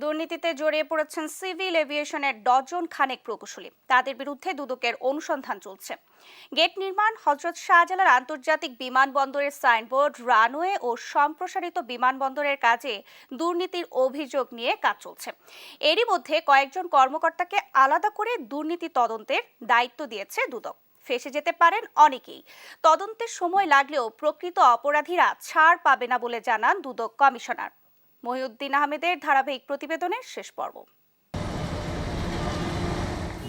দুর্নীতিতে জড়িয়ে পড়েছেন সিভিল এভিয়েশনের ডজন খানেক প্রকৌশলী। তাদের বিরুদ্ধে দুদকের অনুসন্ধান চলছে। গেট নির্মাণ, হযরত শাহজালাল আন্তর্জাতিক বিমানবন্দরের সাইনবোর্ড, রানওয়ে ও সম্প্রসারিত বিমানবন্দরের কাজে দুর্নীতির অভিযোগ নিয়ে কাজ চলছে। এরই মধ্যে কয়েকজন কর্মকর্তাকে আলাদা করে দুর্নীতি তদন্তের দায়িত্ব দিয়েছে দুদক। ফেঁসে যেতে পারেন অনেকেই। তদন্তের সময় লাগলেও প্রকৃত অপরাধীরা ছাড় পাবে না বলে জানান দুদক কমিশনার। মহিউদ্দিন আহমেদের ধারাবাহিক প্রতিবেদনের শেষ পর্ব।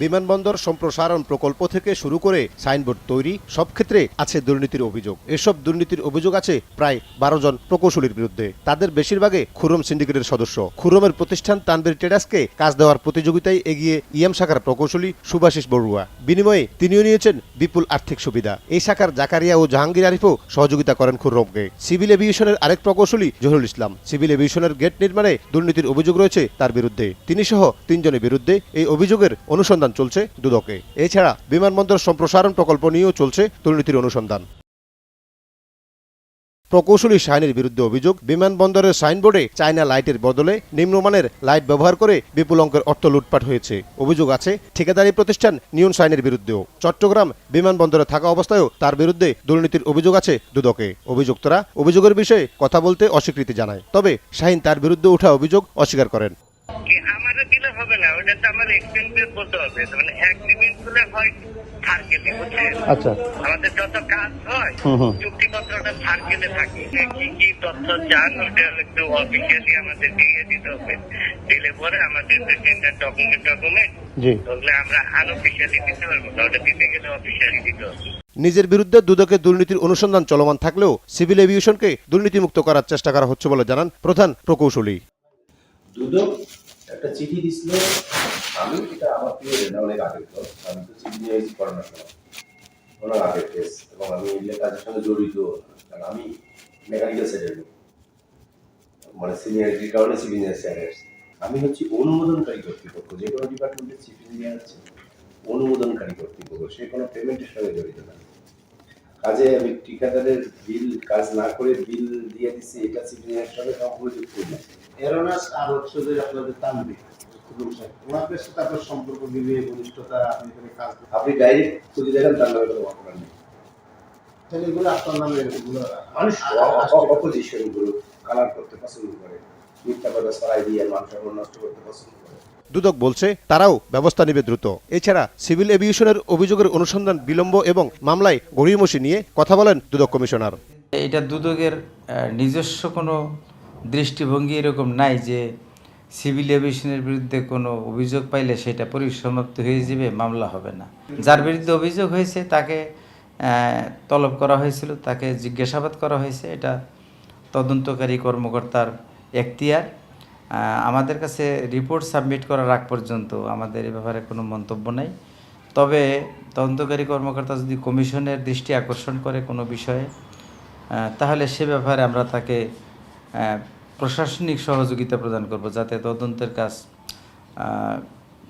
বিমানবন্দর সম্প্রসারণ প্রকল্প থেকে শুরু করে সাইনবোর্ড তৈরি, সব ক্ষেত্রে আছে দুর্নীতির অভিযোগ। এসব দুর্নীতির অভিযোগ আছে প্রায় 12 জন প্রকৌশলীর বিরুদ্ধে। তাদের বেশিরভাগই খুরম সিন্ডিকেটের সদস্য। খুরমের প্রতিষ্ঠান তানভীর ট্রেডার্সকে কাজ দেওয়ার প্রতিযোগিতায় এগিয়ে ইএম শাখার প্রকৌশলী সুভাষিস বড়ুয়া। বিনিময়ে তিনিও নিয়েছেন বিপুল আর্থিক সুবিধা। এই শাখার জাকারিয়া ও জাহাঙ্গীর আরিফও সহযোগিতা করেন খুরমকে। সিভিল এভিয়েশনের আরেক প্রকৌশলী জহুরুল ইসলাম। সিভিল এভিয়েশনের গেট নির্মাণে দুর্নীতির অভিযোগ রয়েছে তার বিরুদ্ধে। তিনি সহ 3 জনের বিরুদ্ধে এই অভিযোগের অনুসন্ধান চলছে দুদকে। এছাড়া বিমানবন্দর সম্প্রসারণ প্রকল্প নিয়েও চলছে দুর্নীতির অনুসন্ধান। প্রকৌশলী শাহিনের বিরুদ্ধে অভিযোগ, বিমানবন্দরের সাইনবোর্ডে চায়না লাইটের বদলে নিম্নমানের লাইট ব্যবহার করে বিপুল অঙ্কের অর্থ লুটপাট হয়েছে। অভিযোগ আছে ঠিকাদারি প্রতিষ্ঠান নিয়ন শাহিনের বিরুদ্ধেও। চট্টগ্রাম বিমানবন্দরে থাকা অবস্থায়ও তার বিরুদ্ধে দুর্নীতির অভিযোগ আছে দুদকে। অভিযুক্তরা অভিযোগের বিষয়ে কথা বলতে অস্বীকৃতি জানায়। তবে শাহিন তার বিরুদ্ধে ওঠা অভিযোগ অস্বীকার করেন। আমারও দিলে হবে না, ওটা তো আমার এক্সপেন্সিভ বলতে হবে। মানে এগ্রিমেন্ট গুলো হয় সার্কেলে, বুঝছেন? আচ্ছা, আমাদের যত কাজ হয় চুক্তিপত্রটা সার্কেলে থাকে। কি কি তথ্য চান ওটা একটু অফিসিয়ালি আমাদের দিয়ে দিতে হবে। দিলে পরে আমাদের যে ডকুমেন্ট ওগুলো আমরা আনঅফিসিয়ালি দিতে পারবো না, ওটা দিতে গেলে অফিসিয়ালি দিতে হবে। নিজের বিরুদ্ধে দুদকের দুর্নীতির অনুসন্ধান চলমান থাকলেও সিভিল এভিয়েশনকে দুর্নীতিমুক্ত করার চেষ্টা করা হচ্ছে বলে জানান প্রধান প্রকৌশলী। দুদক একটা চিঠি দিছিল, আমি এটা আমার অনেক আগের, আমি তো চিঠি নিয়ে এসেছি করোনার সময়, অনেক আগের কেস, এবং আমি কাজের সঙ্গে জড়িত, কারণ আমি মেকানিক্যাল সাইডের লোক, মানে সিনিয়রিটির কারণে সিভিল ইঞ্জিনিয়ার সাইডে আসছি। আমি হচ্ছি অনুমোদনকারী কর্তৃপক্ষ। যে কোনো ডিপার্টমেন্টের চিফ ইঞ্জিনিয়ার আছে অনুমোদনকারী কর্তৃপক্ষ, সে কোনো পেমেন্টের সঙ্গে জড়িত না। কাজে আমি ঠিকাদারের বিল কাজ না করে বিল দিয়ে দিচ্ছি, এটা সিভিল ইঞ্জিনিয়ারের সঙ্গে সম্পূর্ণ যুক্ত না। এরোনাস আর হচ্ছে যে আপনাদের তানভীর ওনাদের সাথে আপনার সম্পর্ক দিলে ঘনিষ্ঠতা, আপনি এখানে কাজ, আপনি ডাইরেক্ট যদি দেখেন তার নামে কোনো অপরাধ নেই। তাহলে এগুলো আপনার নামে মানুষ অপোজিশন গুলো কালার করতে পছন্দ করে, মিথ্যা কথা ছড়াই দিয়ে মানুষ নষ্ট করতে পছন্দ করে। দুদক বলছে তারাও ব্যবস্থা নেবে দ্রুত। এছাড়া সিভিল এভিয়েশনের অভিযোগের অনুসন্ধান বিলম্ব এবং মামলায় গড়িমসি নিয়ে কথা বলেন দুদক কমিশনার। এটা দুদকের নিজস্ব কোনো দৃষ্টিভঙ্গি এরকম নাই যে সিভিল এভিয়েশনের বিরুদ্ধে কোনো অভিযোগ পাইলে সেটা পরিসমাপ্তি হয়ে যাবে, মামলা হবে না। যার বিরুদ্ধে অভিযোগ হয়েছে তাকে তলব করা হয়েছিল, তাকে জিজ্ঞাসাবাদ করা হয়েছে। এটা তদন্তকারী কর্মকর্তার এখতিয়ার। আমাদের কাছে রিপোর্ট সাবমিট করার আগ পর্যন্ত আমাদের এ ব্যাপারে কোনো মন্তব্য নাই। তবে তদন্তকারী কর্মকর্তা যদি কমিশনের দৃষ্টি আকর্ষণ করে কোনো বিষয়ে, তাহলে সে ব্যাপারে আমরা তাকে প্রশাসনিক সহযোগিতা প্রদান করব, যাতে তদন্তের কাজ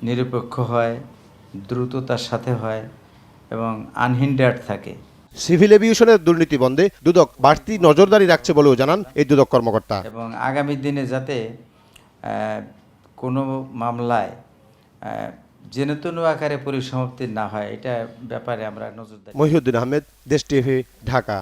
নিরপেক্ষ হয়, দ্রুততার সাথে হয় এবং আনহিন্ডার্ড থাকে। সিভিল এভিয়েশনের দুর্নীতি বন্ধে দুদক বাড়তি নজরদারি রাখছে বলেও জানান এই দুদক কর্মকর্তা। এবং আগামী দিনে যাতে কোনো মামলায় যেনতেন আকারে পরিসমাপ্তি না হয়, এটা ব্যাপারে আমরা নজরদারি। মহিউদ্দিন আহমেদ, দেশ টিভি, ঢাকা।